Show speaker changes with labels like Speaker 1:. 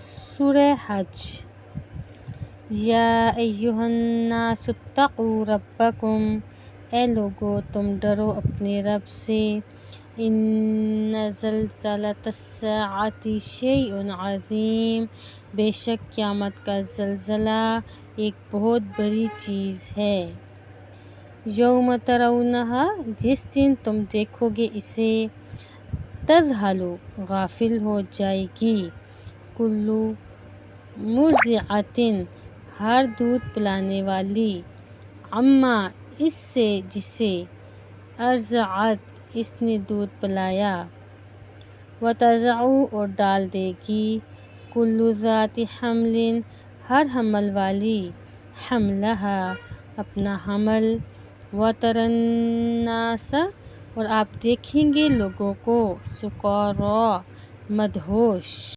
Speaker 1: سورہ حج۔ یا ایھا الناس اتقوا ربکم، اے لوگو تم ڈرو اپنے رب سے۔ ان زلزلۃ الساعۃ شیء عظیم، بے شک قیامت کا زلزلہ ایک بہت بڑی چیز ہے۔ یوم ترونھا، جس دن تم دیکھو گے اسے، تذہل، غافل ہو جائے گی، کل مرضعۃ، ہر دودھ پلانے والی، عما، اس سے جسے، ارضعت، اس نے دودھ پلایا، وتضع، اور ڈال دے گی، کل ذات حمل، ہر حمل والی، حملھا، اپنا حمل، وتری الناس، اور آپ دیکھیں گے لوگوں کو، سکاریٰ، مدہوش۔